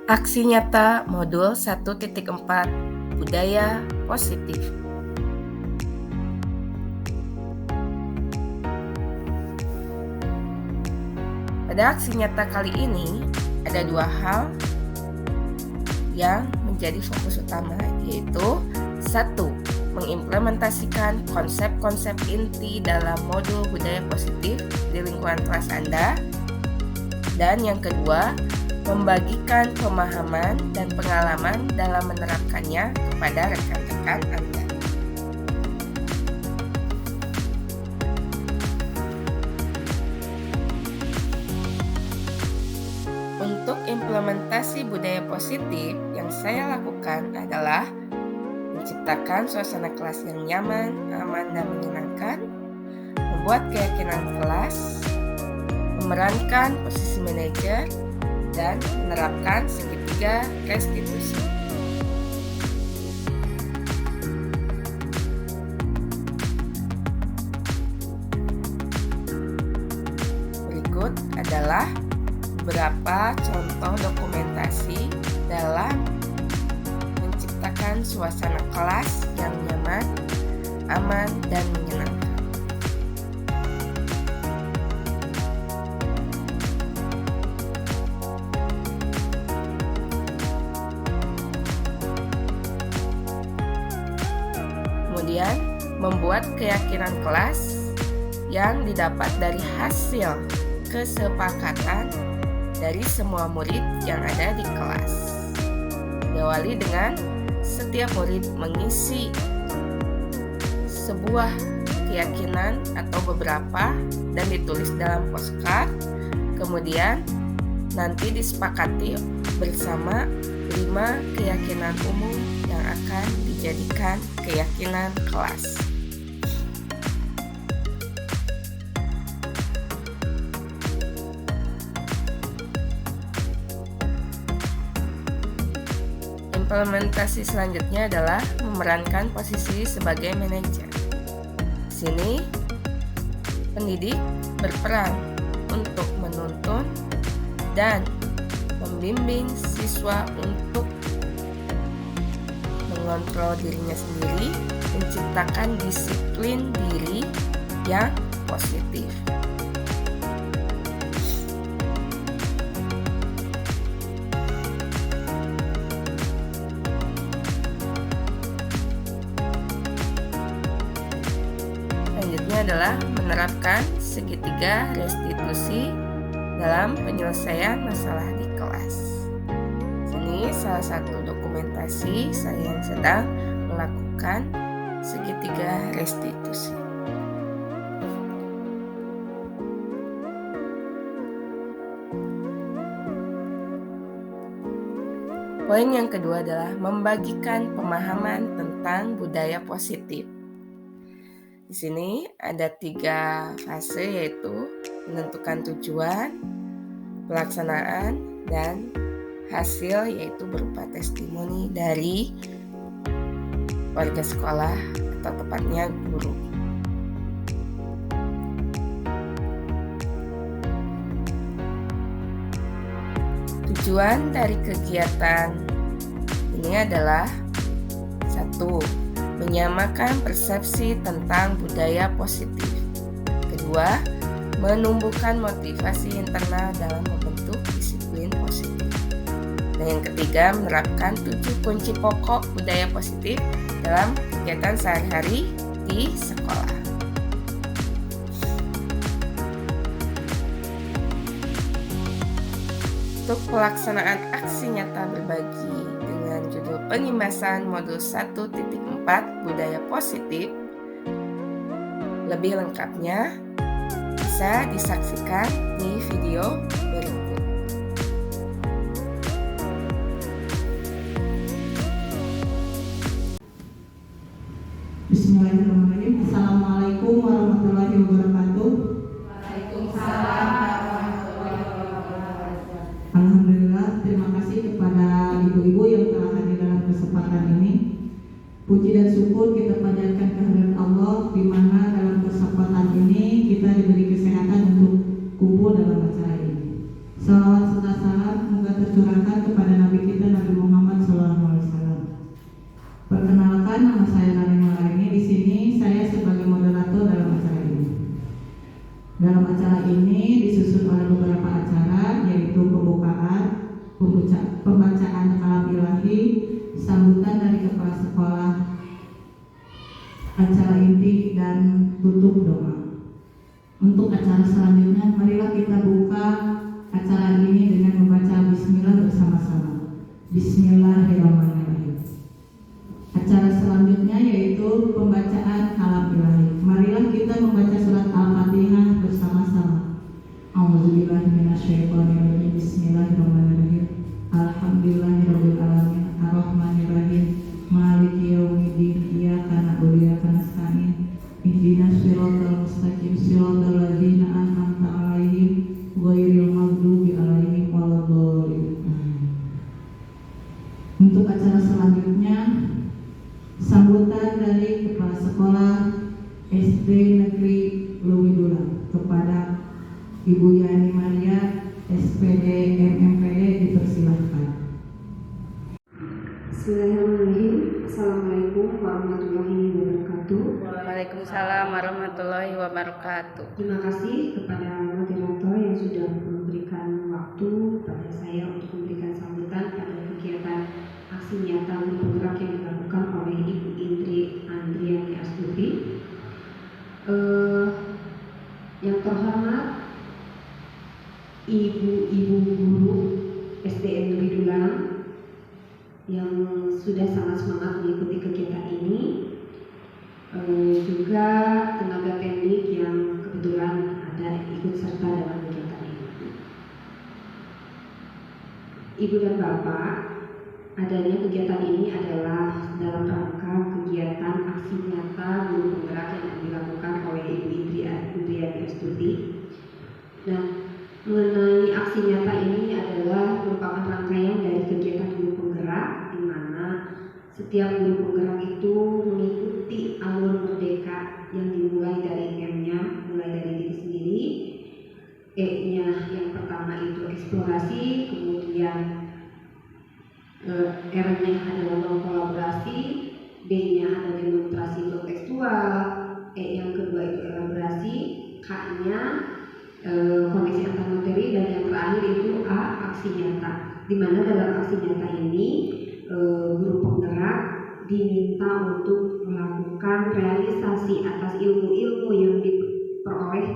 Aksi nyata modul 1.4 Budaya Positif. Pada aksi nyata kali ini ada dua hal yang menjadi fokus utama, yaitu satu, mengimplementasikan konsep-konsep inti dalam modul budaya positif di lingkungan kelas Anda, dan yang kedua, membagikan pemahaman dan pengalaman dalam menerapkannya kepada rekan-rekan Anda. Untuk implementasi budaya positif yang saya lakukan adalah menciptakan suasana kelas yang nyaman, aman, dan menyenangkan, membuat keyakinan kelas, memerankan posisi manajer, dan menerapkan segitiga restitusi. Berikut adalah beberapa contoh dokumentasi dalam menciptakan suasana kelas yang nyaman, aman, dan menyenangkan. Kemudian, membuat keyakinan kelas yang didapat dari hasil kesepakatan dari semua murid yang ada di kelas. Diawali dengan setiap murid mengisi sebuah keyakinan atau beberapa dan ditulis dalam postcard. Kemudian nanti disepakati bersama 5 keyakinan umum yang akan dijadikan keyakinan kelas. Implementasi selanjutnya adalah memerankan posisi sebagai manajer. Di sini, pendidik berperan untuk menuntun dan membimbing siswa untuk mengontrol dirinya sendiri, menciptakan disiplin diri yang positif. Selanjutnya adalah menerapkan segitiga restitusi dalam penyelesaian masalah di kelas. Ini salah satu dokumentasi saya yang sedang melakukan segitiga restitusi. Poin yang kedua adalah membagikan pemahaman tentang budaya positif. Di sini ada 3 fase, yaitu menentukan tujuan, pelaksanaan, dan hasil, yaitu berupa testimoni dari warga sekolah atau tepatnya guru. Tujuan dari kegiatan ini adalah 1. Menyamakan persepsi tentang budaya positif. Kedua, menumbuhkan motivasi internal dalam membentuk disiplin positif. Dan yang ketiga, menerapkan 7 kunci pokok budaya positif dalam kegiatan sehari-hari di sekolah. Untuk pelaksanaan aksi nyata berbagi dengan judul pengimasan modul 1.4 Budaya Positif, lebih lengkapnya bisa disaksikan di video berikut. Bismillahirrahmanirrahim. Assalamualaikum warahmatullahi wabarakatuh. Waalaikumsalam warahmatullahi wabarakatuh. Alhamdulillah, terima kasih kepada ibu-ibu yang telah hadir dalam kesempatan ini. Puji dan syukur kita panjatkan kehadirat Allah, di mana dalam kesempatan ini kita diberi kesehatan untuk kumpul dalam acara ini. Salawat serta salam semoga tercurahkan kepada Nabi beberapa acara, yaitu pembukaan, pembacaan kalam ilahi, sambutan dari kepala sekolah, acara inti, dan tutup doa. Untuk acara selanjutnya, marilah kita buka acara ini dengan membaca Bismillah bersama-sama. Bismillahirrahmanirrahim. Acara selanjutnya yaitu pembacaan kalam ilahi. Marilah kita membaca surat Al-Fatihah bersama-sama. A'udzubillahi minasyaitonirrajim. Bismillahirrahmanirrahim. Alhamdulillahirabbil alamin. Arrahmanirrahim. Maliki yaumiddin. Iyyaka na'budu wa iyyaka nasta'in. Ihdinas siratal mustaqim. Siratal ladzina an'amta 'alaihim ghairil maghdubi 'alaihim waladdallin. Untuk acara selanjutnya, sambutan dari Kepala Sekolah SD Negeri Lumidula kepada Ibu Yani Maria, SPD MMPD, dipersilahkan. Bismillahirrahmanirrahim. Assalamualaikum warahmatullahi wabarakatuh. Waalaikumsalam warahmatullahi wabarakatuh. Terima kasih kepada moderator yang sudah memberikan waktu kepada saya untuk memberikan sambutan pada kegiatan aksi nyata penggerak yang dilakukan oleh Ibu Indri Andriani Astuti. Yang terhormat Ibu-ibu guru SDN Negeri Dulang yang sudah sangat semangat mengikuti kegiatan ini, juga tenaga teknik yang kebetulan ada ikut serta dalam kegiatan ini. Ibu dan Bapak, adanya kegiatan ini adalah dalam rangka kegiatan aksi nyata guru penggerak yang dilakukan oleh Ibu Indriani Astuti. Nah, mengenai aksi nyata ini adalah merupakan rangkaian dari kegiatan guru penggerak, di mana setiap guru penggerak itu mengikuti alur merdeka yang dimulai dari M-nya, mulai dari diri sendiri, E-nya yang pertama itu eksplorasi, kemudian R-nya adalah kolaborasi, D-nya adalah demonstrasi kontekstual, E yang kedua itu elaborasi, K-nya koneksi antar materi, dan yang terakhir itu A, aksi nyata. Di mana dalam aksi nyata ini guru penggerak diminta untuk melakukan realisasi atas ilmu-ilmu yang diperoleh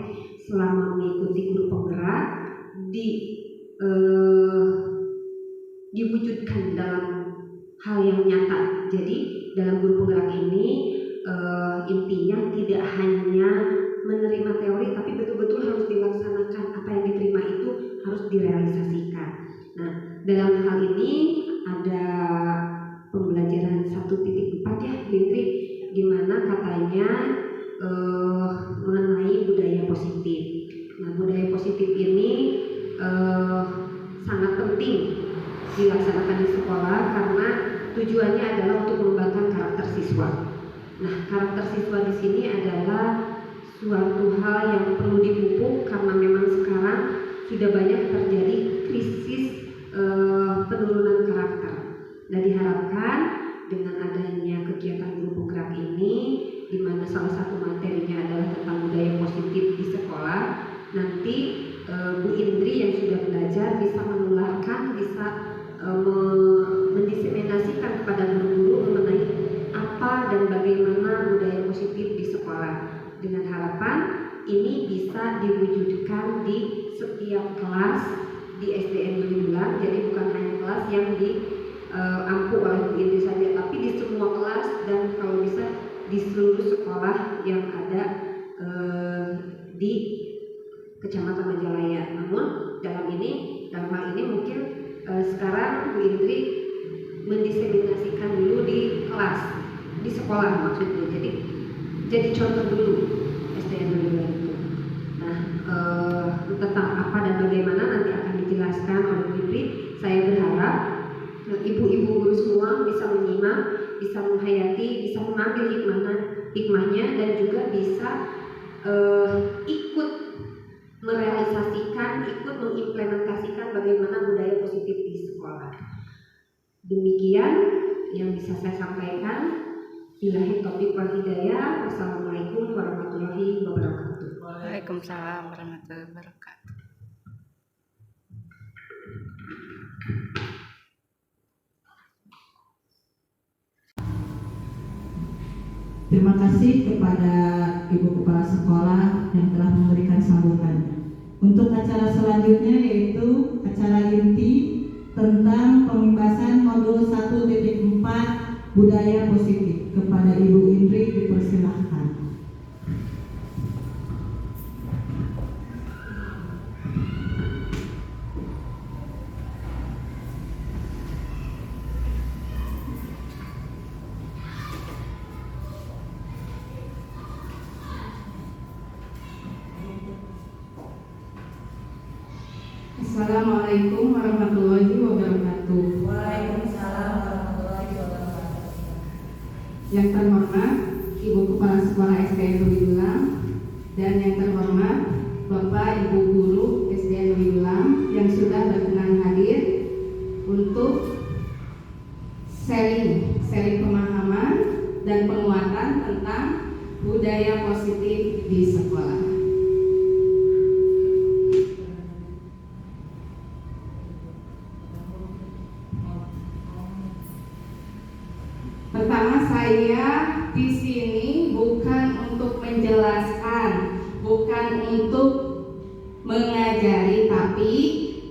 selama mengikuti guru penggerak, diwujudkan dalam hal yang nyata. Jadi dalam guru penggerak ini intinya tidak hanya menerima teori, tapi betul-betul harus dilaksanakan. Apa yang diterima itu harus direalisasikan. Nah, dalam hal ini ada pembelajaran 1.4 ya, Lintri, gimana katanya mengenai budaya positif. Nah, budaya positif ini sangat penting dilaksanakan di sekolah karena tujuannya adalah untuk mengembangkan karakter siswa. Nah, karakter siswa di sini adalah suatu hal yang perlu dipupuk karena memang sekarang sudah banyak terjadi krisis penurunan karakter. Nah, diharapkan dengan adanya kegiatan guru penggerak ini, di mana salah satu materinya adalah tentang budaya positif di sekolah, nanti Bu Indri yang sudah belajar bisa menularkan, bisa mendiseminasikan kepada guru-guru mengenai apa dan bagaimana budaya positif di sekolah, dengan harapan ini bisa diwujudkan di setiap kelas di SDN Negeri Dulang. Jadi bukan hanya kelas yang diampu oleh Bu Indri saja, tapi di semua kelas dan kalau bisa di seluruh sekolah yang ada di Kecamatan Majalaya. Namun dalam hal ini mungkin sekarang Bu Indri mendiseminasikan dulu di kelas, di sekolah maksudnya. Jadi contoh dulu SDN dulu itu. Nah, tentang apa dan bagaimana nanti akan dijelaskan oleh Bu Indri. Saya berharap ibu-ibu guru semua bisa menyimak, bisa menghayati, bisa mengambil hikmahnya, dan juga bisa ikut merealisasikan, ikut mengimplementasikan bagaimana budaya positif di sekolah. Demikian yang bisa saya sampaikan. Billahi taufiq wal hidayah. Wassalamualaikum warahmatullahi wabarakatuh. Waalaikumsalam warahmatullahi wabarakatuh. Terima kasih kepada Ibu Kepala Sekolah yang telah memberikan sambutan. Untuk acara selanjutnya yaitu acara inti tentang pembebasan modul 1.4 budaya positif. Kepada Ibu Indri dipersilahkan. Assalamualaikum warahmatullahi wabarakatuh. Waalaikumsalam warahmatullahi wabarakatuh. Yang terhormat Ibu Kepala Sekolah SDN Luwidulang dan yang terhormat Bapak Ibu Guru SDN Luwidulang yang sudah berkenan hadir untuk sharing pemahaman dan penguatan tentang budaya positif di sekolah. Pertama, saya di sini bukan untuk menjelaskan, bukan untuk mengajari, tapi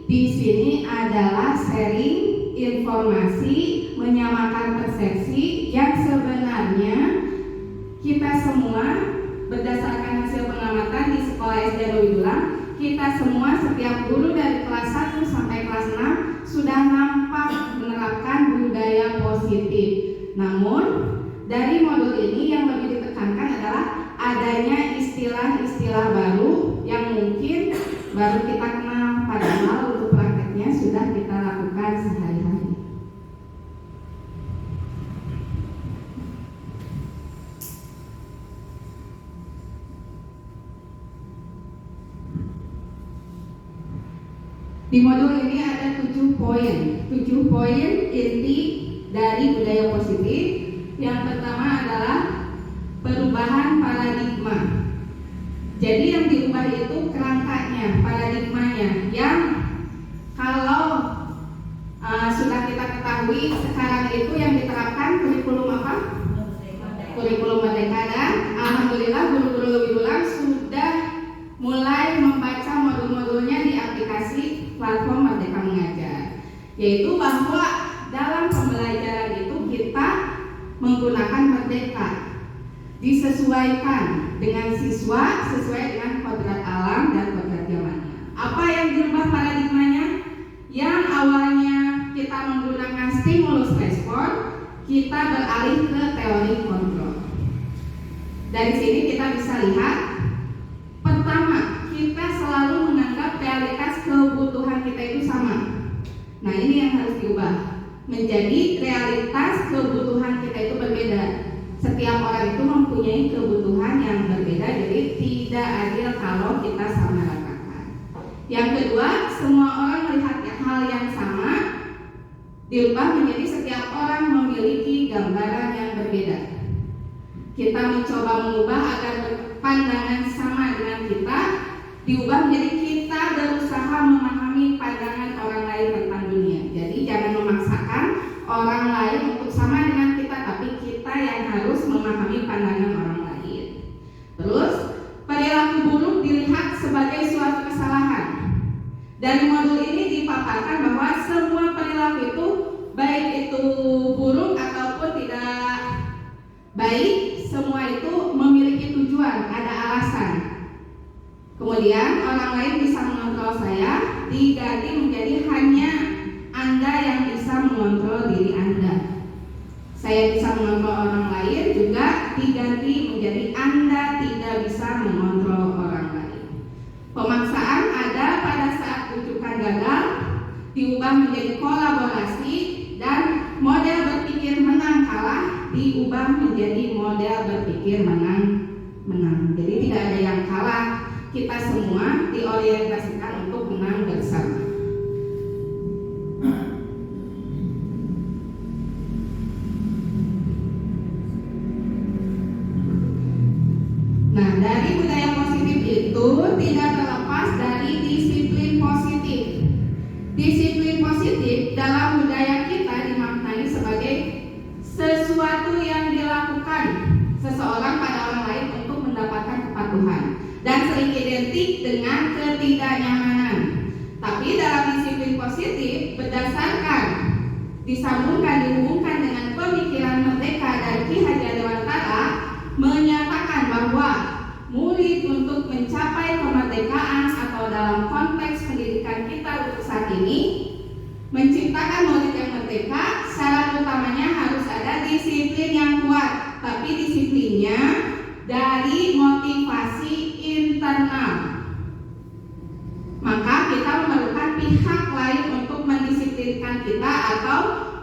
di sini adalah sharing informasi, menyamakan persepsi yang sebenarnya kita semua berdasarkan hasil pengamatan di sekolah SD Luwidulang, kita semua setiap guru dari kelas 1 sampai kelas 6 sudah nampak menerapkan budaya positif. Namun, dari modul ini yang lebih ditekankan adalah adanya istilah-istilah baru yang mungkin baru kita kenal, padahal untuk prakteknya sudah kita lakukan sehari-hari. Di modul ini ada 7 poin inti dari budaya positif. Yang pertama adalah perubahan paradigma. Jadi yang diubah itu kerangkanya, paradigmanya, yang kalau sudah kita ketahui sekarang itu yang diterapkan kurikulum apa? Kurikulum Merdeka, dan alhamdulillah guru-guru Luwidulang sudah mulai membaca modul-modulnya di aplikasi platform Merdeka Mengajar, yaitu bahwa dalam pembelajaran itu kita menggunakan Merdeka, disesuaikan dengan siswa sesuai dengan kodrat alam dan kodrat zamannya. Apa yang dirubah paradigmanya? Yang awalnya kita menggunakan stimulus respon, kita beralih ke teori kontrol. Dari sini kita bisa lihat, pertama, kita selalu menganggap realitas kebutuhan kita itu sama. Nah, ini yang harus diubah menjadi realitas kebutuhan kita itu berbeda. Setiap orang itu mempunyai kebutuhan yang berbeda, jadi tidak adil kalau kita sama ratakan. Yang kedua, semua orang melihat hal yang sama, dirubah menjadi setiap orang memiliki gambaran yang berbeda. Kita mencoba mengubah agar pandangan sama dengan kita diubah menjadi kita berusaha memahami pandangan orang lain tentang dunia. Jadi jangan memaksakan orang lain untuk sama dengan kita, tapi kita yang harus memahami pandangan orang lain. Terus, perilaku buruk dilihat sebagai suatu kesalahan. Dari modul ini dipaparkan bahwa semua perilaku itu, baik itu buruk ataupun tidak baik, semua itu memiliki tujuan, ada alasan. Kemudian orang lain bisa mengontrol saya, diganti menjadi hanya Anda yang bisa mengontrol diri Anda. Saya bisa mengontrol orang lain, juga diganti menjadi Anda tidak bisa mengontrol orang lain. Pemaksaan ada pada saat rujukan gagal, diubah menjadi kolaborasi, dan model berpikir menang kalah diubah menjadi model berpikir menang. Jadi tidak ada yang kalah, kita semua diorientasikan untuk menang bersama. Nah, dari budaya positif itu tidak terlepas dari disiplin positif. Disiplin positif dalam budaya kita dimaknai sebagai sesuatu yang dilakukan seseorang kepatuhan dan sering identik dengan ketidaknyamanan. Tapi dalam disiplin positif berdasarkan dihubungkan dengan pemikiran merdeka dari Ki Hajar Dewantara menyatakan bahwa murid untuk mencapai kemerdekaan atau dalam konteks pendidikan kita untuk saat ini menciptakan murid yang merdeka, syarat utamanya harus ada disiplin yang kuat, tapi disiplinnya dari motivasi internal. Maka kita memerlukan pihak lain untuk mendisiplinkan kita atau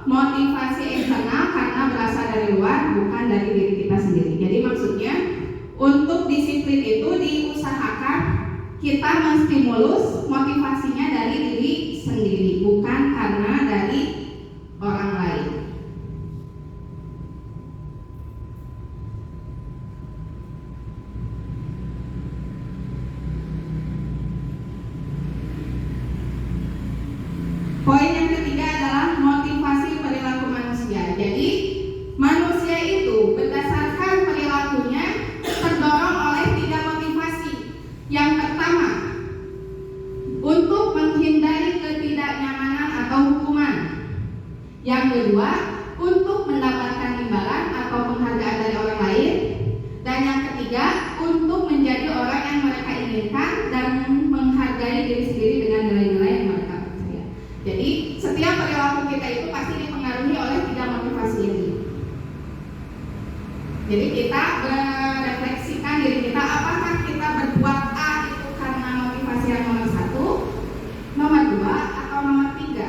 motivasi eksternal karena berasal dari luar, bukan dari diri kita sendiri. Jadi maksudnya untuk disiplin itu diusahakan kita menstimulus motivasinya dari diri sendiri, bukan karena dari orang lain. Poin yang ketiga adalah motivasi perilaku manusia. Jadi manusia itu berdasarkan perilakunya terdorong oleh 3 motivasi. Yang pertama, untuk menghindari ketidaknyamanan atau hukuman. Yang kedua, untuk mendapatkan imbalan atau penghargaan dari orang lain. Dan yang ketiga, untuk menjadi orang yang mereka inginkan dan menghargai diri sendiri dengan nilai-nilai yang mereka percaya. Jadi setiap perilaku kita itu pasti dipengaruhi oleh 3 motivasi ini. Jadi kita merefleksikan diri kita, apakah kita berbuat A itu karena motivasi yang nomor 1, nomor 2, atau nomor 3.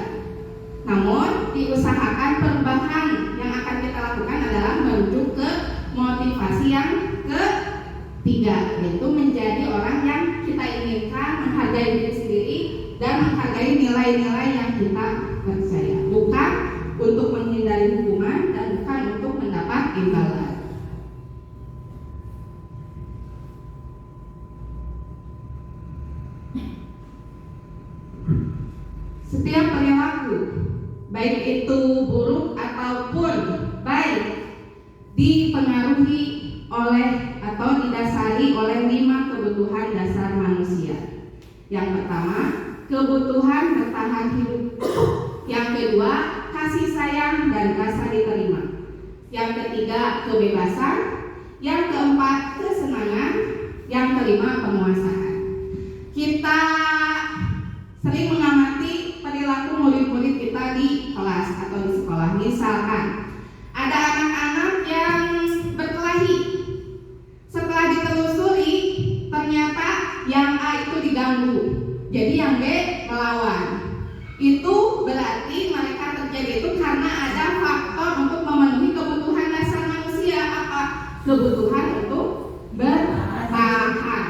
Namun diusahakan perubahan yang akan kita lakukan adalah menuju ke motivasi yang ketiga, yaitu menjadi orang yang kita inginkan, menghargai diri sendiri dan menghargai nilai-nilai yang kita percaya, bukan untuk menghindari hukuman dan bukan untuk mendapat imbalan. Setiap perilaku, baik itu buruk ataupun baik, dipengaruhi oleh atau didasari oleh 5 kebutuhan dasar manusia. Yang pertama, kebutuhan bertahan hidup. Yang kedua, kasih sayang dan rasa diterima. Yang ketiga, kebebasan. Yang keempat, kesenangan. Yang kelima, penguasaan. Kita sering mengamati perilaku murid-murid kita di kelas atau di sekolah. Misalkan ada anak-anak yang berkelahi, setelah ditelusuri ternyata yang A itu diganggu, jadi yang B melawan. Itu berarti mereka terjadi itu karena ada faktor untuk memenuhi kebutuhan dasar manusia. Apa? Kebutuhan untuk bertahan.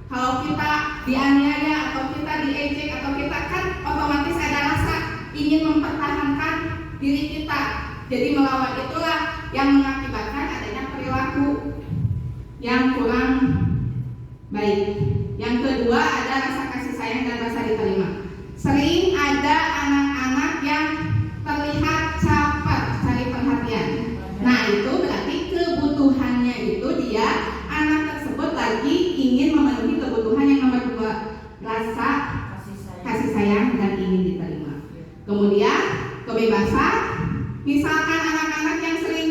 Kalau kita dianiaya atau kita diejek atau kita kan otomatis ada rasa ingin mempertahankan diri kita. Jadi melawan itulah yang mengakibatkan adanya perilaku yang kurang baik. Yang kedua ada rasa kasih sayang dan rasa diterima. Sering ada anak-anak yang terlihat caper cari perhatian. Nah itu berarti kebutuhannya itu dia anak tersebut lagi ingin memenuhi kebutuhan yang nomor 2, rasa kasih sayang dan ingin diterima. Kemudian kebebasan, misalkan anak-anak yang sering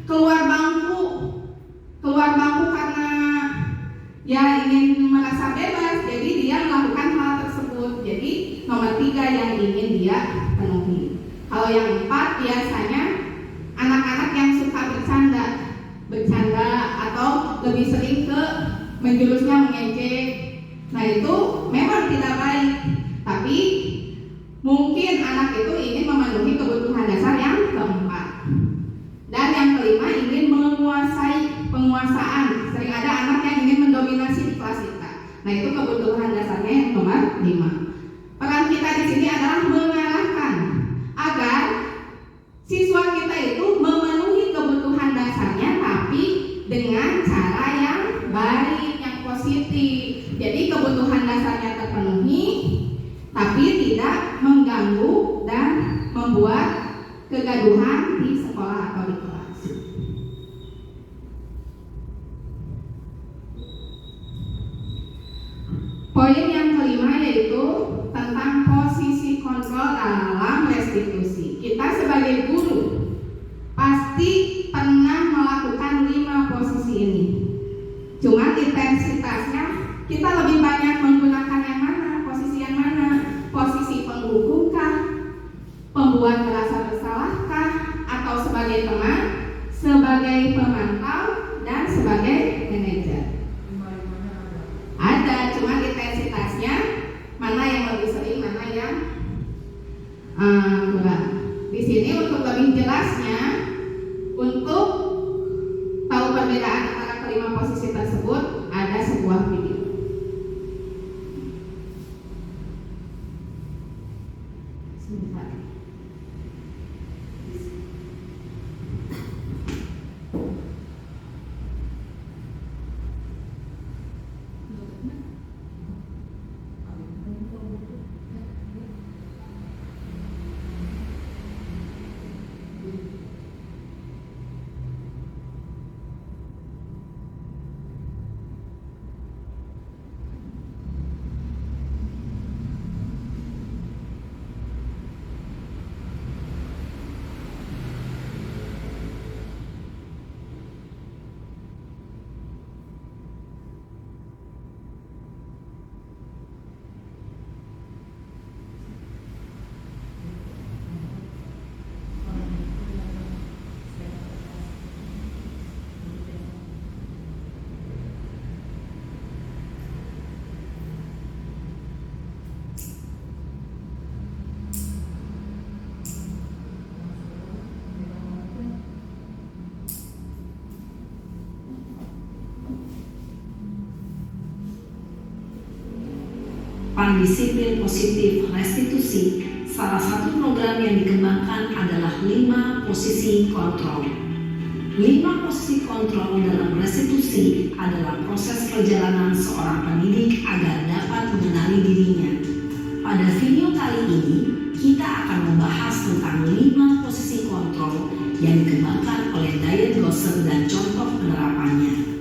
keluar bangku karena ya ingin merasa bebas, jadi dia melakukan hal tersebut. Jadi nomor 3 yang ingin dia penuhi. Kalau yang 4 biasanya anak-anak yang suka bercanda atau lebih sering ke menjurusnya mengejek. Nah itu memang tidak baik, tapi mungkin anak itu ingin memenuhi kebutuhan dasar yang keempat. Dan yang kelima ingin menguasai, penguasaan. Sering ada anak yang ingin mendominasi di kelas kita. Nah itu kebutuhan dasarnya yang nomor 5. Peran kita di sini adalah mengarahkan agar siswa kita itu memenuhi kebutuhan dasarnya, tapi dengan cara yang baik, yang positif. Jadi kebutuhan dasarnya terpenuhi, tapi tidak mengganggu dan membuat kegaduhan di sekolah atau di kelas. tentang posisi kontrol dalam restitusi. Kita sebagai guru pasti pernah melakukan 5 posisi ini. Cuma intensitasnya kita lebih banyak menggunakan yang mana, posisi yang mana? Posisi penghukumkah, pembuat merasa bersalahkah, atau sebagai teman, sebagai pemantau, dan sebagai manajer? Ada, cuma intensitasnya mana yang lebih sering, mana yang kurang. Di sini untuk lebih jelasnya, untuk tahu perbedaan antara kelima posisi tersebut, ada sebuah video. Sebentar. Pandisiplin positif restitusi, salah satu program yang dikembangkan adalah 5 posisi kontrol. 5 posisi kontrol dalam restitusi adalah proses perjalanan seorang pendidik agar dapat mengenali dirinya. Pada video kali ini, kita akan membahas tentang 5 posisi kontrol yang dikembangkan oleh Diane Gosser dan contoh penerapannya.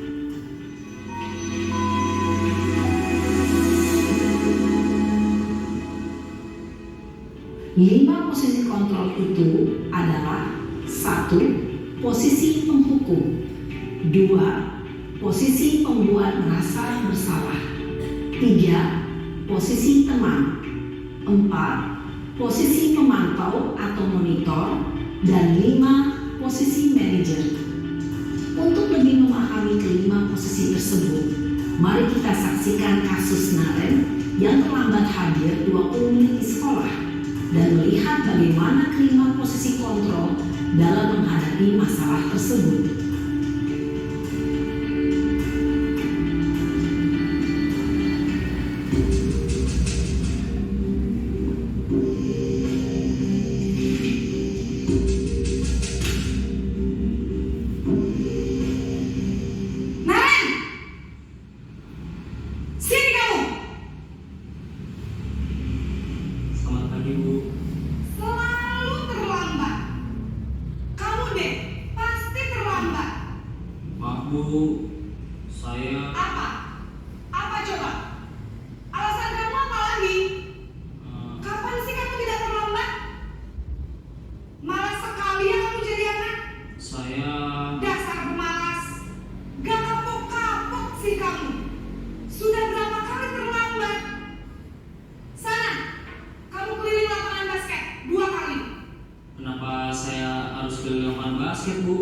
5 posisi kontrol itu adalah 1. Posisi penghukum, 2. Posisi pembuat merasa bersalah, 3. Posisi teman, 4. Posisi pemantau atau monitor, dan 5. Posisi manajer. Untuk lebih memahami kelima posisi tersebut, mari kita saksikan kasus Naren yang terlambat hadir 20 menit di sekolah dan melihat bagaimana kelima posisi kontrol dalam menghadapi masalah tersebut. Bu, saya... Apa? Apa coba? Alasan kamu apa lagi? Kapan sih kamu tidak terlambat? Malas sekali ya kamu jadi anak. Saya... Dasar pemalas. Gak kapok-kapok sih kamu. Sudah berapa kali terlambat? Sana, kamu keliling lapangan basket 2 kali. Kenapa saya harus keliling lapangan basket, Bu?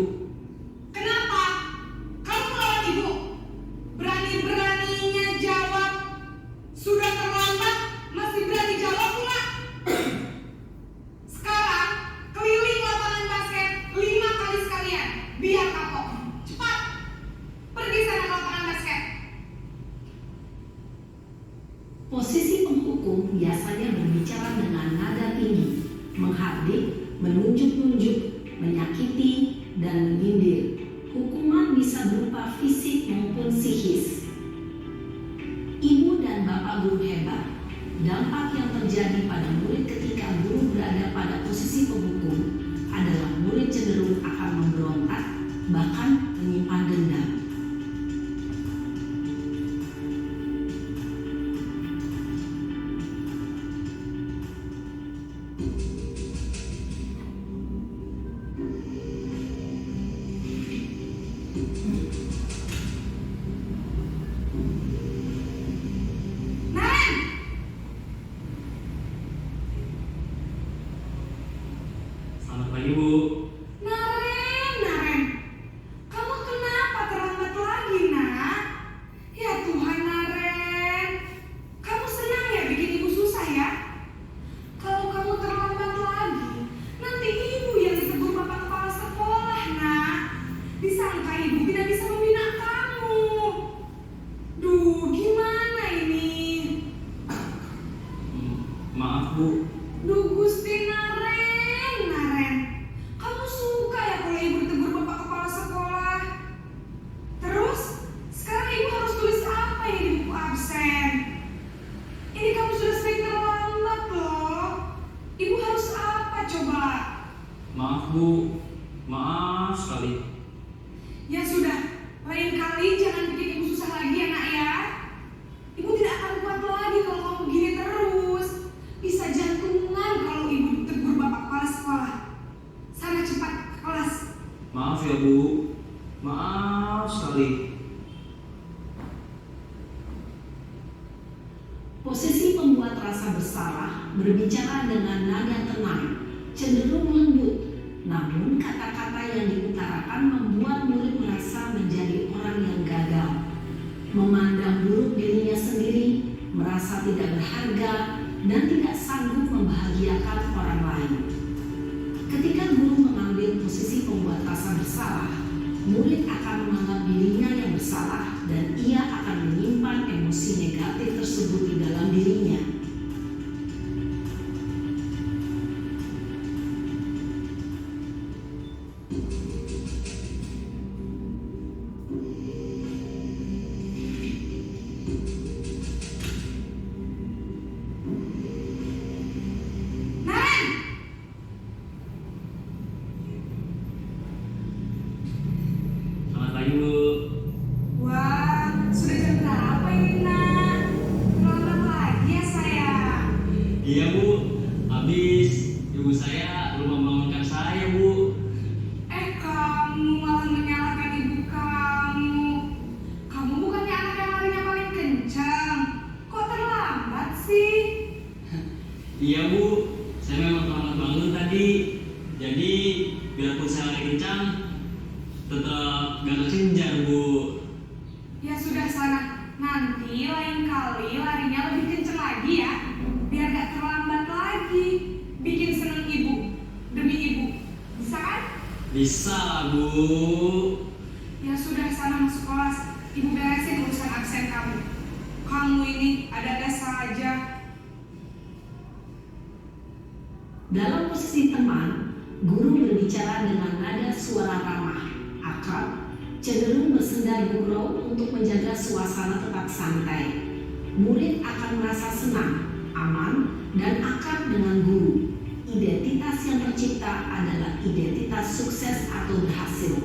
Posisi penghukum biasanya berbicara dengan nada tinggi, menghardik, menunjuk-nunjuk, menyakiti, dan menyindir. Hukuman bisa berupa fisik maupun psikis. Ibu dan bapak guru hebat, dampak yang terjadi pada murid ketika guru berada pada posisi penghukum adalah murid cenderung akan memberontak, bahkan menyimpan dendam. Posisi pembuat rasa bersalah berbicara dengan nada tenang, cenderung lembut, namun kata-kata yang diutarakan membuat murid merasa menjadi orang yang gagal, memandang buruk dirinya sendiri, merasa tidak berharga, dan tidak sanggup membahagiakan orang lain. Ketika guru mengambil posisi pembuat rasa bersalah, murid akan menganggap dirinya yang bersalah dan ia akan menyimpan emosi negatif tersebut di dalam dirinya. Selamat pagi, Bu. Wah, sudah jam berapa ini, Nak? Terlambat lagi ya, sayang. Iya, Bu. Habis ibu saya belum membangunkan saya, Bu. Kamu malah menyalahkan ibu kamu. Kamu bukannya anak yang larinya paling kencang. Kok terlambat sih? Iya, Bu. Saya memang terlambat bangun tadi. Jadi, biarpun saya lari kencang, tetap gak kesenjar, Bu. Ya sudah sana. Nanti lain kali larinya lebih kencang lagi ya. Biar gak terlambat lagi. Bikin seneng ibu. Demi ibu. Bisa kan? Bisa lah, Bu. Ya sudah sana masuk kelas. Ibu beresin urusan absen kamu. Kamu ini ada-ada saja. Dalam posisi teman, guru berbicara dengan nada suara ramah, akrab, cenderung bersendar gurau untuk menjaga suasana tetap santai. Murid akan merasa senang, aman, dan akrab dengan guru. Identitas yang tercipta adalah identitas sukses atau berhasil.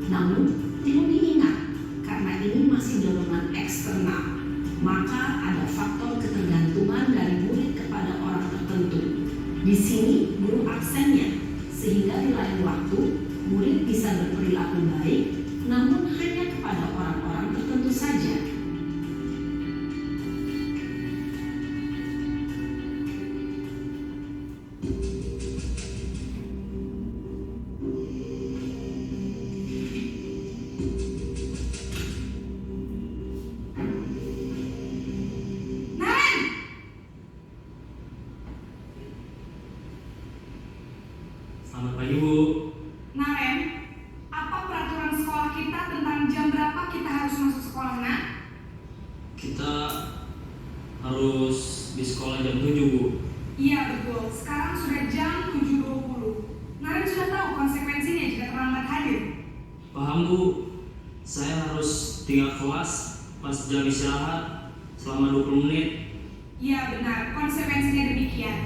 Namun, perlu diingat, karena ini masih dorongan eksternal, maka ada faktor ketergantungan dari murid kepada orang tertentu. Di sini guru aksennya, sehingga di lain waktu murid bisa berperilaku baik, namun hanya kepada orang-orang tertentu saja. Naren! Selamat pagi, Bu. Naren, apa peraturan sekolah kita tentang jam berapa kita harus masuk sekolah, Nak? Kita harus di sekolah jam 7, Bu. Iya betul, sekarang sudah jam 7.20. Naren sudah tahu konsekuensinya jika terlambat hadir. Paham, Bu. Saya harus tinggal kelas pas jam istirahat selama 20 menit. Iya benar, konsekuensinya demikian.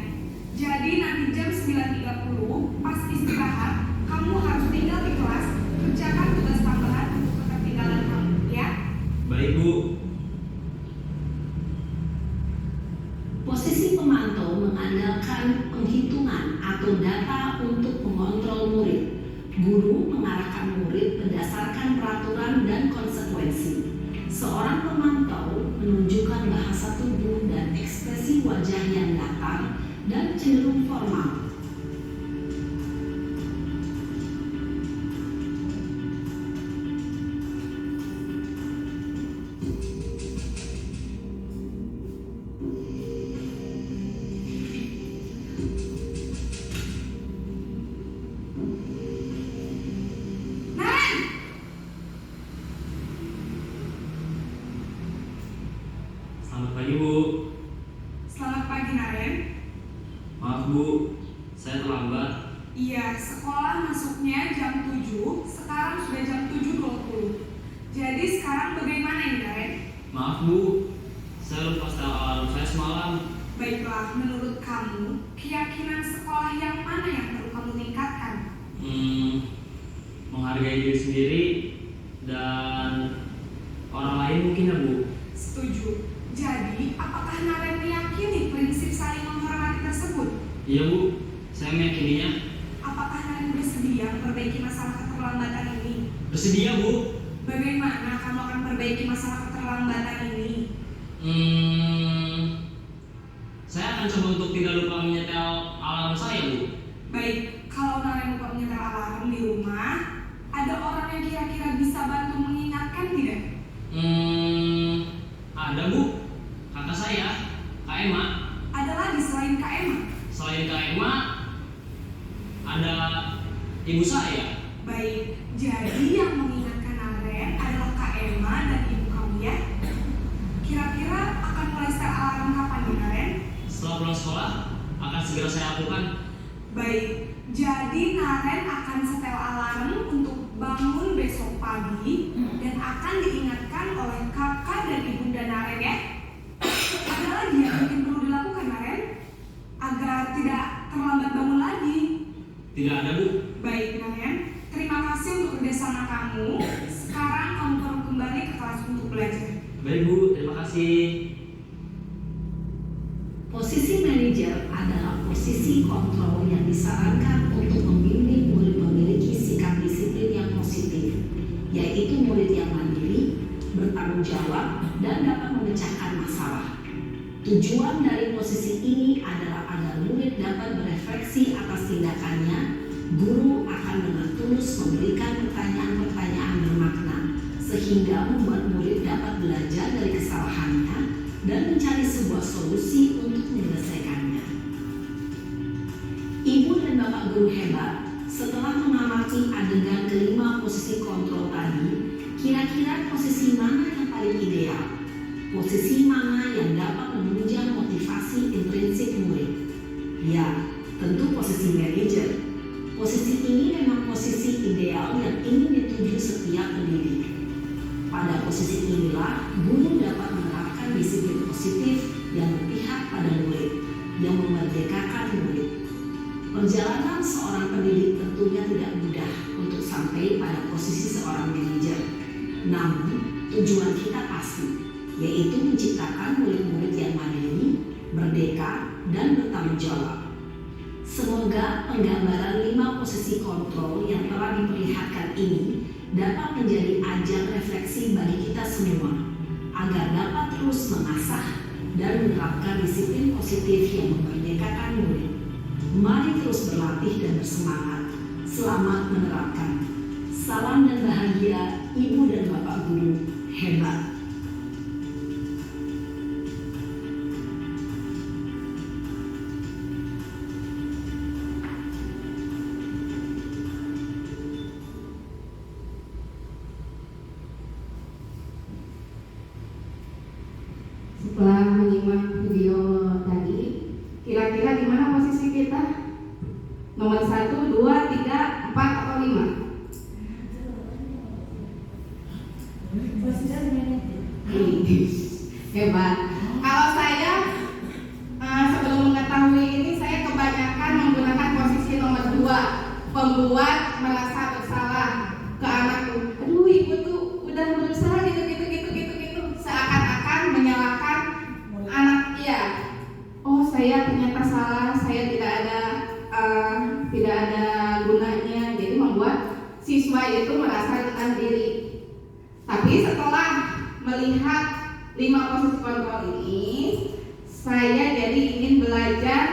Jadi nanti jam 9.30 pas istirahat, kamu harus tinggal di kelas, kerjakan tugas tambahan untuk ketertinggalan kamu, ya? Baik, Bu. Posisi pemantau mengandalkan penghitungan atau data untuk mengontrol murid. Guru mengarahkan murid berdasarkan peraturan dan konsekuensi. Seorang pemantau menunjukkan bahasa tubuh dan ekspresi wajah yang datar dan cenderung formal. Naren! Selamat pagi, Bu. Selamat pagi, Naren. Maaf, Bu. Saya terlambat. Iya, sekolah masuknya jam 7, sekarang sudah jam 7.20. Jadi sekarang bagaimana ini, Naren? Maaf, Bu. Saya lupa setel alarm saya semalam. Baiklah, menurut kamu, keyakinan sekolah yang mana yang perlu kamu tingkatkan? Menghargai diri sendiri dan orang lain mungkin, ya, Bu. Setuju. Jadi, apakah Naren meyakini prinsip saling menghormati tersebut? Iya, Bu. Saya meyakininya. Apakah Naren bersedia memperbaiki masalah keterlambatan ini? Bersedia, Bu. Bagaimana kamu akan perbaiki masalah keterlambatan ini? akan coba untuk tidak lupa menyetel alarm saya, Bu. Baik, kalau Naren lupa menyetel alarm di rumah, ada orang yang kira-kira bisa bantu mengingatkan tidak? Ada, Bu. Kakak saya, Kak Emma. Ada lagi selain Kak Emma? Selain Kak Emma, ada ibu saya. Baik, jadi yang mengingatkan Naren adalah Kak Emma dan ibu kamu ya? Kira-kira akan mulai setel alarm kapan nih Naren? Setelah pulang sekolah, akan segera saya lakukan. Baik, jadi Naren akan setel alarm untuk bangun besok pagi dan akan diingatkan oleh kakak dan ibunda Naren ya. Ada lagi yang mungkin perlu dilakukan Naren agar tidak terlambat bangun lagi? Tidak ada, Bu. Baik Naren, terima kasih untuk kerjasama kamu. Sekarang kamu perlu kembali ke kelas untuk belajar. Baik, Bu. Terima kasih. Posisi manajer adalah posisi kontrol yang disarankan untuk membimbing murid memiliki sikap disiplin yang positif, yaitu murid yang mandiri, bertanggung jawab, dan dapat memecahkan masalah. Tujuan dari posisi ini adalah agar murid dapat berefleksi atas tindakannya. Guru akan dengan tulus memberikan pertanyaan-pertanyaan bermakna, sehingga membuat murid dapat belajar dari kesalahannya dan mencari sebuah solusi untuk menyelesaikannya. Ibu dan Bapak guru hebat, setelah mengamati adegan kelima posisi kontrol tadi, kira-kira posisi mana yang paling ideal? Posisi mana yang dapat menunjang motivasi intrinsik murid? Ya, tentu posisi manajer. Posisi ini memang posisi ideal yang ingin dituju setiap pendidik. Pada posisi inilah, guru dapat menerapkan disiplin positif yang berpihak pada murid, yang memerdekakan murid. Perjalanan seorang pendidik tentunya tidak mudah untuk sampai pada posisi seorang manajer. Namun, tujuan kita pasti, yaitu menciptakan murid-murid yang mandiri, merdeka, dan bertanggung jawab. Semoga penggambaran 5 posisi kontrol yang telah diperlihatkan ini dapat menjadi ajang refleksi bagi kita semua, agar dapat terus mengasah dan menerapkan disiplin positif yang memerdekakan murid. Mari terus berlatih dan bersemangat. Selamat menerapkan. Salam dan bahagia Ibu dan Bapak guru hebat. Setelah menyimak video tadi, kira-kira di mana posisi kita? Nomor 1, 2, 3, 4, atau 5? Hebat. Kalau saya sebelum mengetahui ini, saya kebanyakan menggunakan posisi nomor 2, pembuat merasa bersalah ke anakku. Aduh, ibu tuh udah berusaha gitu, seakan-akan menyalahkan anak. Iya, oh saya ternyata salah, saya tidak ada gunanya, jadi membuat siswa itu merasa rendah diri. Tapi setelah melihat 5 posisi kontrol ini, saya jadi ingin belajar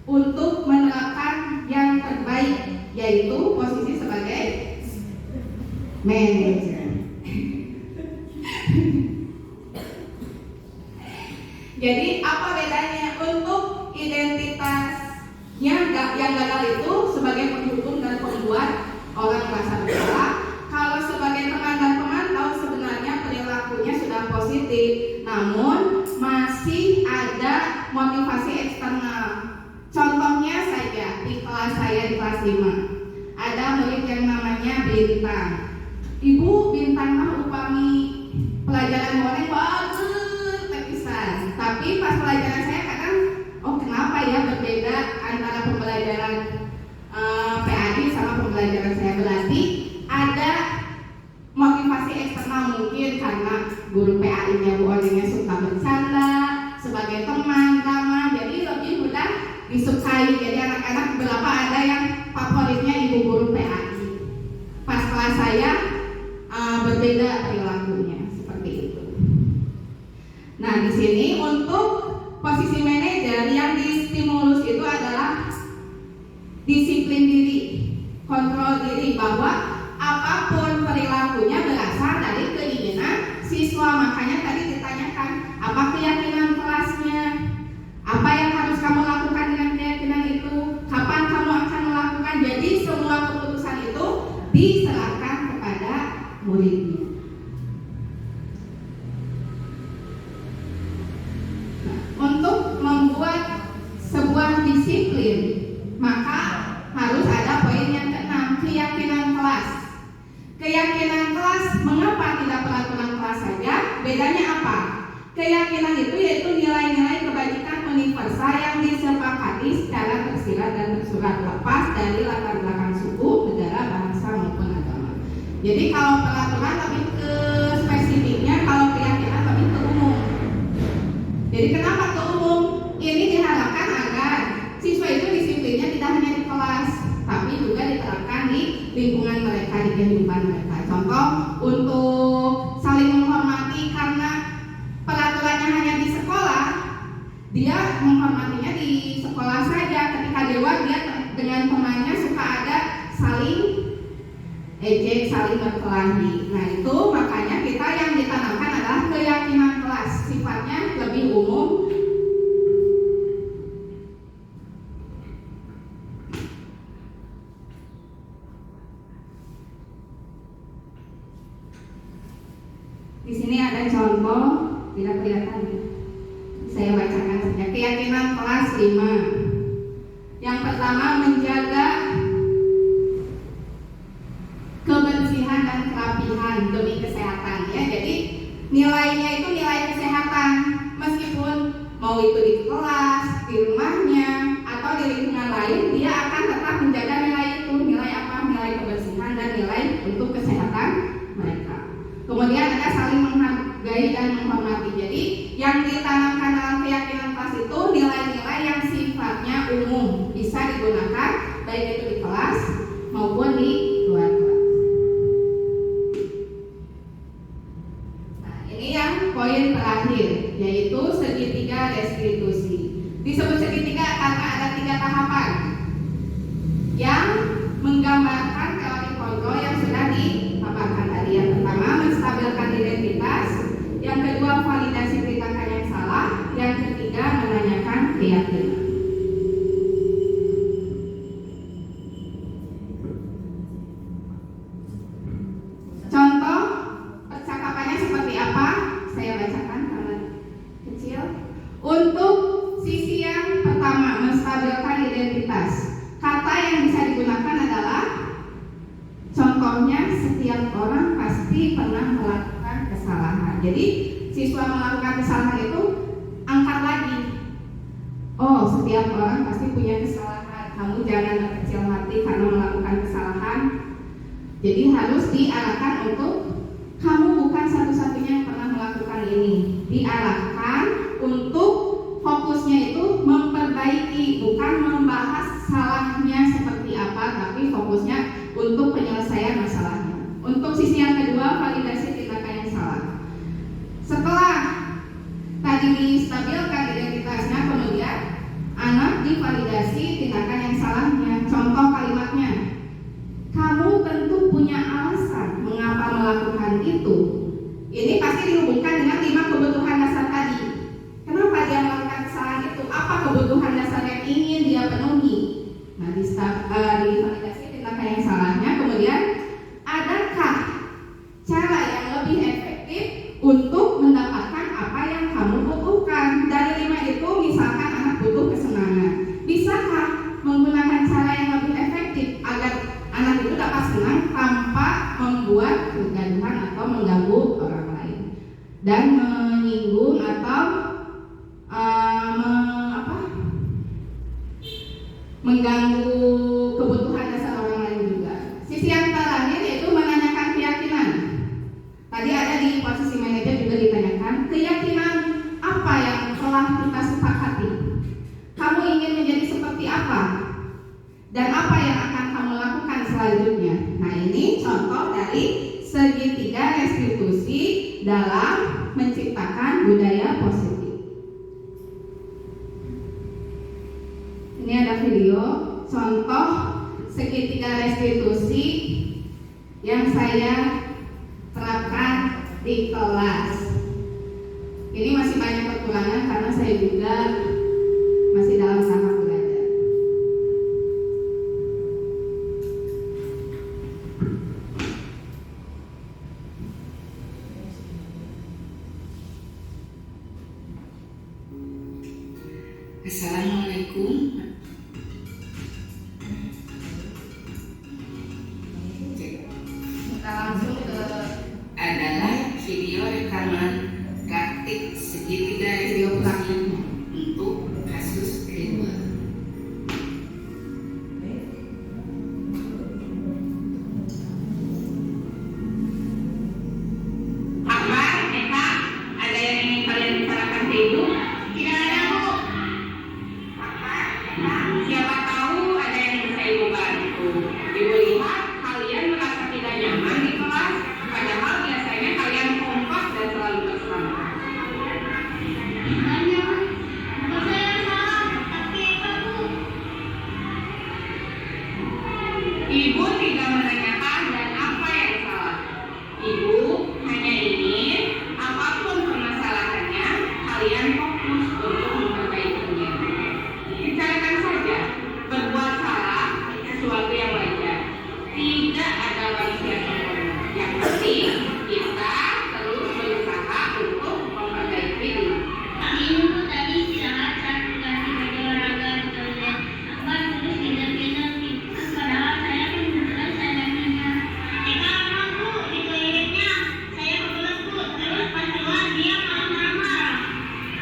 untuk menerapkan yang terbaik, yaitu posisi sebagai manajer. Jadi apa bedanya untuk identitasnya yang gagal itu sebagai pendukung dan pembuat orang merasa bersalah? Kalau sebagai teman dan pemantau sebenarnya perilakunya sudah positif, namun masih ada motivasi eksternal. Contohnya saja di kelas saya di kelas 5 ada murid yang namanya Bintang. Ibu Bintang mah upami pelajaran morning bagus tepisan, tapi pas pelajaran saya kadang kenapa ya berbeda antara pembelajaran PAD sama pembelajaran saya. Berarti ada motivasi eksternal, mungkin karena guru PAI-nya Bu Onengnya suka bercanda sebagai teman drama, jadi lebih mudah disukai. Jadi anak-anak beberapa ada yang favoritnya ibu guru PAI. Pas kelas saya berbeda perilakunya seperti itu. Nah, di sini untuk posisi manajer yang distimulus itu adalah disiplin diri, kontrol diri, bahwa apapun perilakunya berasal dari keinginan siswa. Makanya tadi ditanyakan, apa keyakinan kelasnya, apa yang harus kamu lakukan dengan keyakinan itu, kapan kamu akan melakukan. Jadi semua keputusan itu diserahkan kepada muridnya. Nah, untuk membuat sebuah disiplin, maka harus ada poin yang keenam, keyakinan kelas. Keyakinan kelas, mengapa tidak peraturan kelas saja? Bedanya apa? Keyakinan itu yaitu nilai-nilai kebajikan universal yang disepakati secara tersirat dan tersurat, lepas dari latar belakang suku, negara, bahasa maupun agama. Jadi kalau peraturan lebih ke spesifiknya, kalau keyakinan lebih ke umum. Jadi kenapa ke umum? Ini diharapkan agar siswa itu disiplinnya tidak hanya di kelas, tapi juga diterapkan di lingkungan mereka, di kehidupan mereka. Contoh, untuk saling menghormati, karena peraturannya hanya di sekolah, dia menghormatinya di sekolah saja. Ketika di luar, dia dengan temannya suka ada saling ejek, saling berkelahi. Nah itu makanya kita yang ditanamkan adalah keyakinan kelas, sifatnya lebih umum. Di sini ada contoh, tidak kelihatan ya. Saya bacakan saja. Keyakinan kelas 5. Yang pertama, menjaga kebersihan dan kerapihan demi kesehatan ya. Jadi nilainya itu nilai kesehatan, meskipun mau itu di kelas, di rumahnya, atau di lingkungan lain, dia akan tetap menjaga nilai itu. Nilai apa? Nilai kebersihan dan nilai untuk kesehatan mereka. Kemudian ada saling menghargai dan menghormati. Jadi yang ditanamkan dalam keyakinan kelas itu nilai-nilai yang sifatnya umum, bisa digunakan baik itu di kelas maupun di luar kelas. Nah, ini yang poin terakhir, yaitu segitiga restitusi. Disebut segitiga karena ada 3 tahapan yang menggambarkan teori kontrol yang sudah dipaparkan tadi. Yang pertama, menstabilkan identitas. Yang kedua, validasi tindakan yang salah. Yang ketiga, menanyakan keyakinan. Contoh percakapannya seperti apa? Saya bacakan karena kecil. Untuk sisi yang pertama, menstabilkan identitas. Kata yang bisa digunakan adalah, contohnya, setiap orang pasti pernah melakukan kesalahan. Jadi siswa melakukan kesalahan itu angkat lagi. Oh, setiap orang pasti punya kesalahan. Kamu jangan berkecil hati karena melakukan kesalahan. Jadi harus diarahkan untuk kamu bukan satu-satunya yang pernah melakukan ini. Diarahkan untuk fokusnya itu memperbaiki, bukan membahas salahnya seperti apa, tapi fokusnya untuk penyelesaian masalahnya. Untuk sisi yang kedua, validasi tindakan yang salah. Setelah tadi distabilkan identitasnya, kemudian anak divalidasi tindakan yang salahnya. Contoh kalimatnya, kamu tentu punya alasan mengapa melakukan itu. Ini pasti dihubungkan dengan 5 kebutuhan dasar tadi. Kenapa dia melakukan kesalahan itu? Apa kebutuhan dasar yang ingin dia penuhi? Nah, divalidasi tindakan yang salahnya. Kemudian, adakah cara yang lebih efektif untuk mendapatkan apa yang kamu butuhkan? Dari 5 itu, misalkan anak butuh kesenangan, bisakah menggunakan cara yang lebih efektif agar anak itu dapat senang tanpa membuat kegaduhan atau mengganggu orang lain dan menyinggung atau mengganggu kebutuhan dasar orang lain juga. Sisi yang terakhir yaitu menanyakan keyakinan. Tadi ada di posisi manajer juga ditanyakan, keyakinan apa yang telah kita sepakati? Kamu ingin menjadi seperti apa? Dan apa yang akan kamu lakukan selanjutnya? Nah, ini contoh dari segitiga restitusi dalam menciptakan budaya positif. video contoh segitiga restitusi yang saya terapkan di kelas. Ini masih banyak kekurangan karena saya juga masih dalam tahap belajar. Assalamualaikum. Kita langsung ke Adalah video rekaman praktik segitiga video restitusi praktiknya. untuk kasus kedua. Apa, Eka? Ada yang ingin kalian bicarakan ke Ibu? Tidak ada, Bu. Siapa tahu ada yang bisa Ibu bantu. Ibu lihat kalian merasa tidak nyaman di kelas, padahal biasanya kalian kompak dan selalu bersama. Ibu tidak menanyakan dan apa yang salah. Ibu hanya ingin apapun permasalahannya, kalian fokus untuk memperbaikinya. Bicarakan saja, berbuat salah sesuatu yang wajar. Tidak ada manusia sempurna. Yang penting kita terus berusaha untuk memperbaiki diri. Ibu tadi istirahat saat ganti baju olahraga di toilet. Abang terus pindah-pindah padahal saya kan kebetulan sayangannya. Eka emang Bu di toiletnya saya kebelet Bu, terus pas keluar dia malah marah-marah.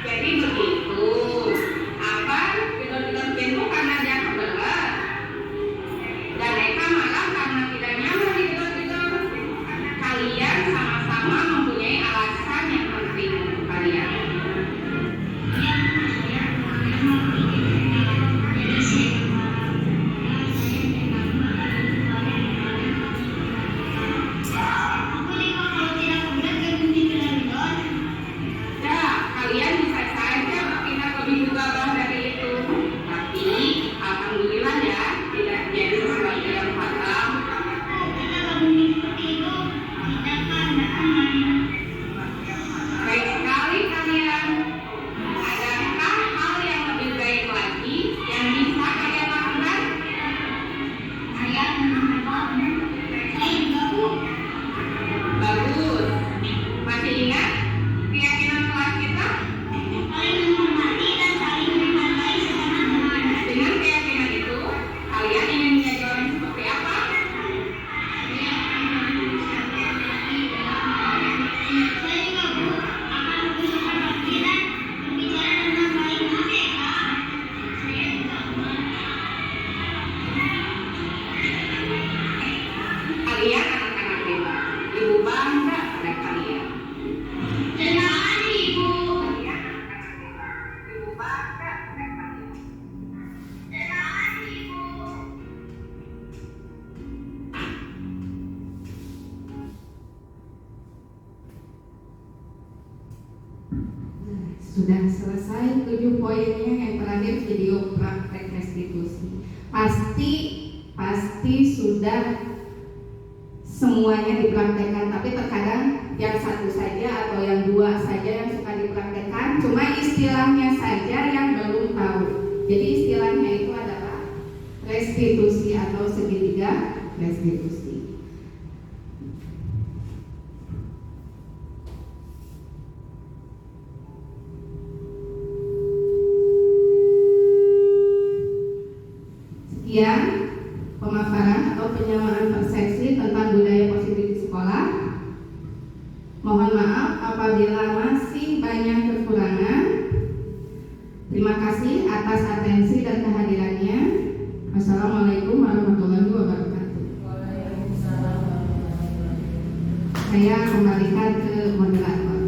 Jadi begitu. Apa gedor-gedor pintu karena dia kebelet? Dan Eka malah karena tidak nyaman digedor-gedor. Kalian sama-sama mempunyai alasan yang penting untuk kalian. Ya, saya emang begitu. Jadi saya marah. Saya memang marah. Aku juga kalau tidak kebelet gak mungkin gedor-gedor. Ya, kalian bisa saja bertindak lebih gegabah dari itu. Tapi, alhamdulillah ya, tidak jadi sesuatu yang fatal. Kita gak mungkin seperti itu. Kita kan gak aman. Baik sekali kalian. Adakah hal yang lebih baik lagi yang bisa kalian lakukan? Saya menang. Saya juga Bu. Bagus. Masih ingat keyakinan kelas kita? Saling menghormati dan saling menghargai sesama teman. Dengan keyakinan itu, kalian ingin menjadi orang seperti apa? Saya juga Bu akan lebih menghormati dan berbicara dengan baik dengan mereka. Saya juga Bu. Kalian anak-anak hebat. Ibu bangga pada kalian. Terima kasih Ibu. Ibu bangga pada kalian. Terima kasih Ibu. Sudah selesai 7 poinnya. Yang terakhir video praktek restitusi. Pasti sudah semuanya dipraktekkan, tapi terkadang yang satu saja atau yang dua saja yang suka dipraktekkan, cuma istilahnya saja yang belum tahu. Jadi istilahnya itu adalah restitusi atau segitiga restitusi. Sekian pemaparan atau penyamaan persepsi tentang budaya positif di sekolah. Mohon maaf apabila masih banyak kekurangan. Terima kasih atas atensi dan kehadirannya. Assalamualaikum warahmatullahi wabarakatuh. Saya kembalikan ke moderator.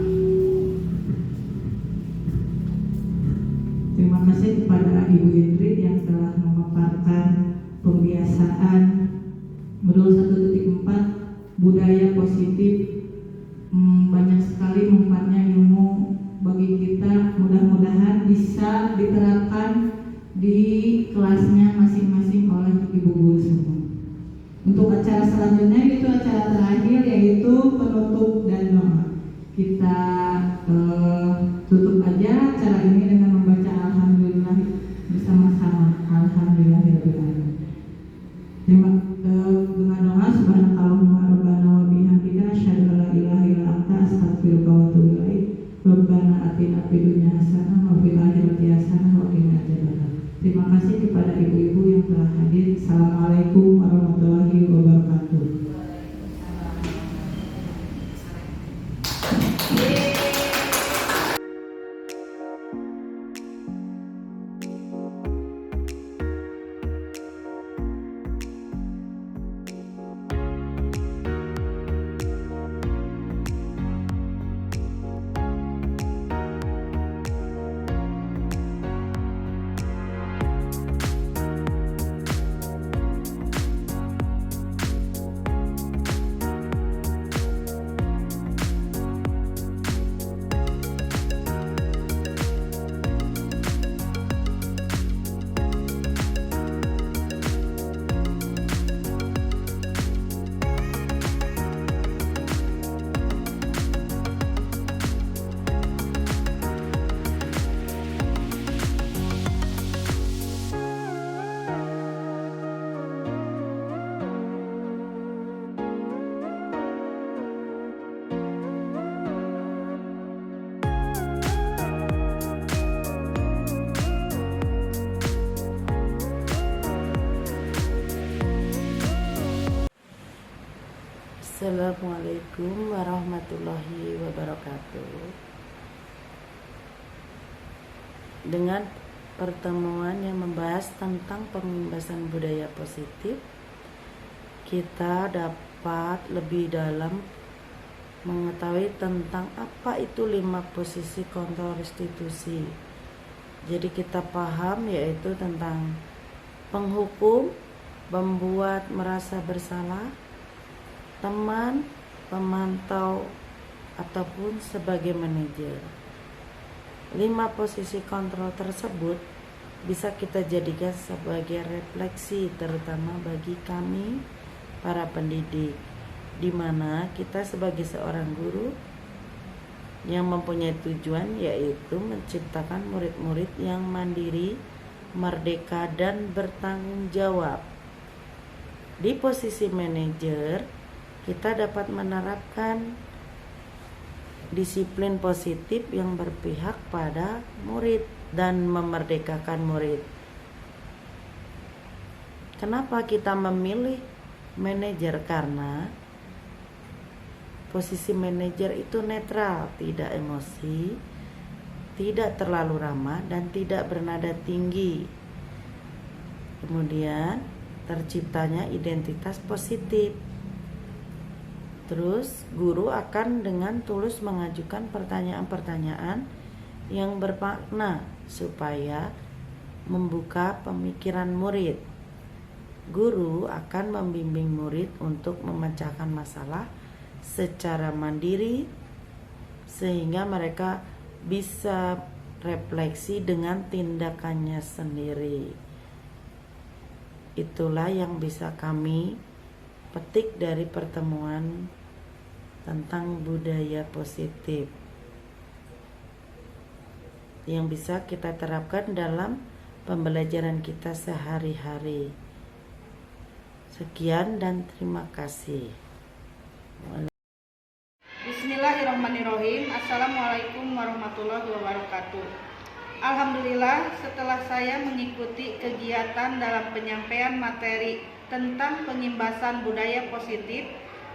Terima kasih kepada Ibu Hendri yang telah memaparkan pembiasaan modul 1.4 budaya positif. Banyak sekali manfaatnya ilmu bagi kita, mudah-mudahan bisa diterapkan di kelasnya masing-masing oleh ibu guru semua. Untuk acara selanjutnya itu acara terakhir yaitu penutup dan doa. Kita tutup aja acara ini dengan membaca Alhamdulillah bersama-sama. Alhamdulillahirobbilalamin. Dengan doa subhanakallahumma rabbana wa bihamdika asyhadu an la ilaha illa anta astaghfiruka wa atubu ilaik. Rabbana atina fid dunya hasanah wa fil akhirati hasanah wa qina adzabannar. Terima kasih kepada ibu-ibu yang telah hadir. Assalamualaikum warahmatullahi wabarakatuh. Assalamualaikum warahmatullahi wabarakatuh. Dengan pertemuan yang membahas tentang pengimbasan budaya positif, kita dapat lebih dalam mengetahui tentang apa itu 5 posisi kontrol restitusi. Jadi kita paham yaitu tentang penghukum, membuat merasa bersalah, teman, pemantau, ataupun sebagai manajer. 5 posisi kontrol tersebut bisa kita jadikan sebagai refleksi terutama bagi kami para pendidik, di mana kita sebagai seorang guru yang mempunyai tujuan yaitu menciptakan murid-murid yang mandiri, merdeka, dan bertanggung jawab. Di posisi manajer, kita dapat menerapkan disiplin positif yang berpihak pada murid dan memerdekakan murid. Kenapa kita memilih manajer? Karena posisi manajer itu netral, tidak emosi, tidak terlalu ramah, dan tidak bernada tinggi. Kemudian terciptanya identitas positif. Terus guru akan dengan tulus mengajukan pertanyaan-pertanyaan yang bermakna supaya membuka pemikiran murid. Guru akan membimbing murid untuk memecahkan masalah secara mandiri sehingga mereka bisa refleksi dengan tindakannya sendiri. Itulah yang bisa kami petik dari pertemuan tentang budaya positif yang bisa kita terapkan dalam pembelajaran kita sehari-hari. Sekian dan terima kasih. Bismillahirrahmanirrahim. Assalamualaikum warahmatullahi wabarakatuh. Alhamdulillah, setelah saya mengikuti kegiatan dalam penyampaian materi tentang pengimbasan budaya positif,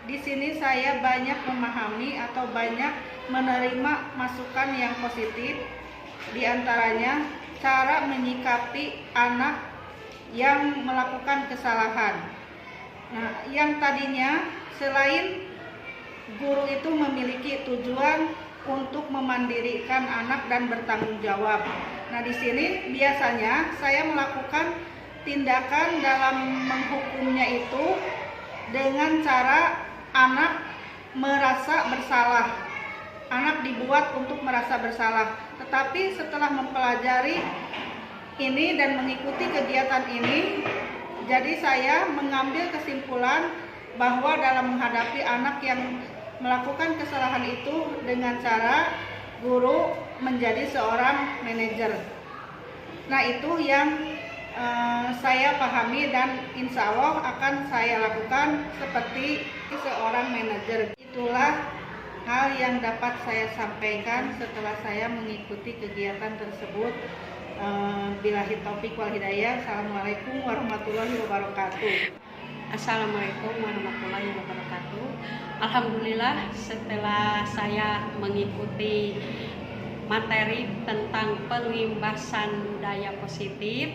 di sini saya banyak memahami atau banyak menerima masukan yang positif, di antaranya cara menyikapi anak yang melakukan kesalahan. Nah, yang tadinya selain guru itu memiliki tujuan untuk memandirikan anak dan bertanggung jawab. Nah, di sini biasanya saya melakukan tindakan dalam menghukumnya itu dengan cara anak merasa bersalah. Anak dibuat untuk merasa bersalah. Tetapi setelah mempelajari ini dan mengikuti kegiatan ini, jadi saya mengambil kesimpulan bahwa dalam menghadapi anak yang melakukan kesalahan itu dengan cara guru menjadi seorang manajer. Nah, itu yang saya pahami dan insya Allah akan saya lakukan seperti seorang manajer. Itulah hal yang dapat saya sampaikan setelah saya mengikuti kegiatan tersebut. Billahi taufik wal hidayah. Assalamualaikum warahmatullahi wabarakatuh. Assalamualaikum warahmatullahi wabarakatuh. Alhamdulillah, setelah saya mengikuti materi tentang pengimbasan budaya positif,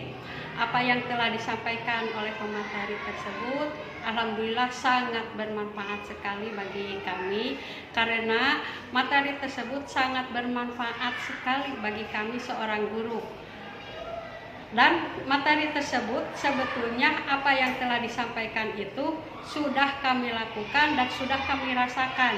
apa yang telah disampaikan oleh pemateri tersebut, alhamdulillah sangat bermanfaat sekali bagi kami, karena materi tersebut sangat bermanfaat sekali bagi kami seorang guru. Dan materi tersebut sebetulnya apa yang telah disampaikan itu sudah kami lakukan dan sudah kami rasakan.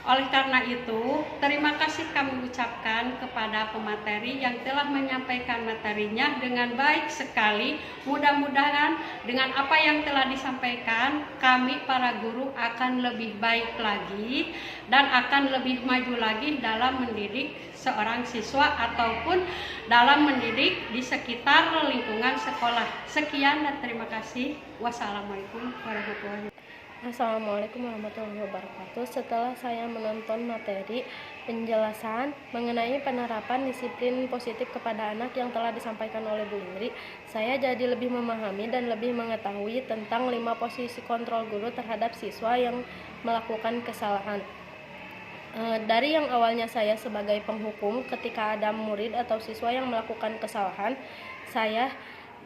Oleh karena itu, terima kasih kami ucapkan kepada pemateri yang telah menyampaikan materinya dengan baik sekali. Mudah-mudahan dengan apa yang telah disampaikan, kami para guru akan lebih baik lagi dan akan lebih maju lagi dalam mendidik seorang siswa ataupun dalam mendidik di sekitar lingkungan sekolah. Sekian dan terima kasih. Wassalamualaikum warahmatullahi wabarakatuh. Assalamualaikum warahmatullahi wabarakatuh. Setelah saya menonton materi penjelasan mengenai penerapan disiplin positif kepada anak yang telah disampaikan oleh Bu Indri, saya jadi lebih memahami dan lebih mengetahui tentang 5 posisi kontrol guru terhadap siswa yang melakukan kesalahan. Dari yang awalnya saya sebagai penghukum ketika ada murid atau siswa yang melakukan kesalahan, saya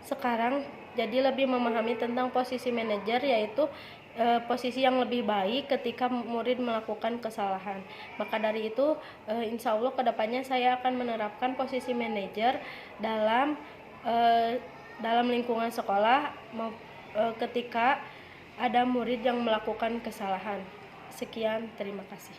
sekarang jadi lebih memahami tentang posisi manajer, yaitu posisi yang lebih baik ketika murid melakukan kesalahan. Maka dari itu, insya Allah kedepannya saya akan menerapkan posisi manajer dalam lingkungan sekolah ketika ada murid yang melakukan kesalahan. Sekian, terima kasih.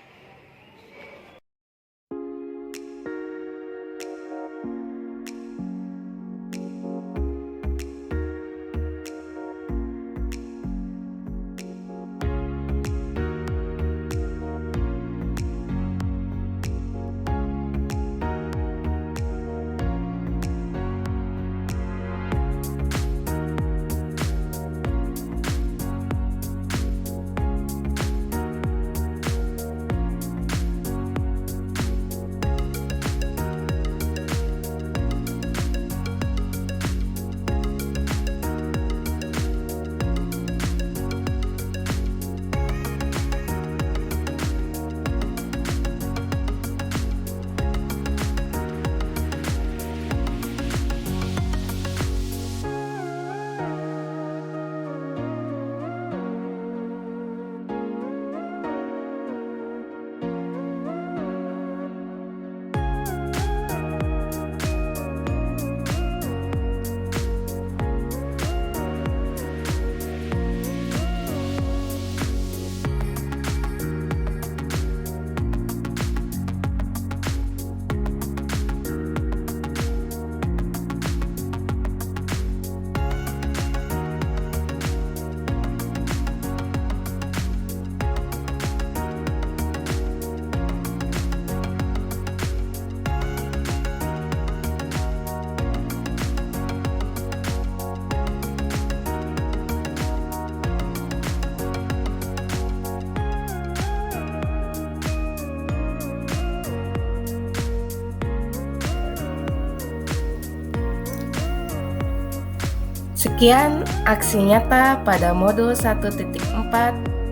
Sekian aksi nyata pada modul 1.4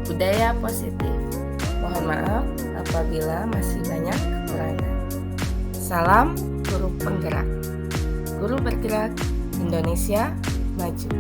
budaya positif. Mohon maaf apabila masih banyak kekurangan. Salam guru penggerak. Guru bergerak, Indonesia maju.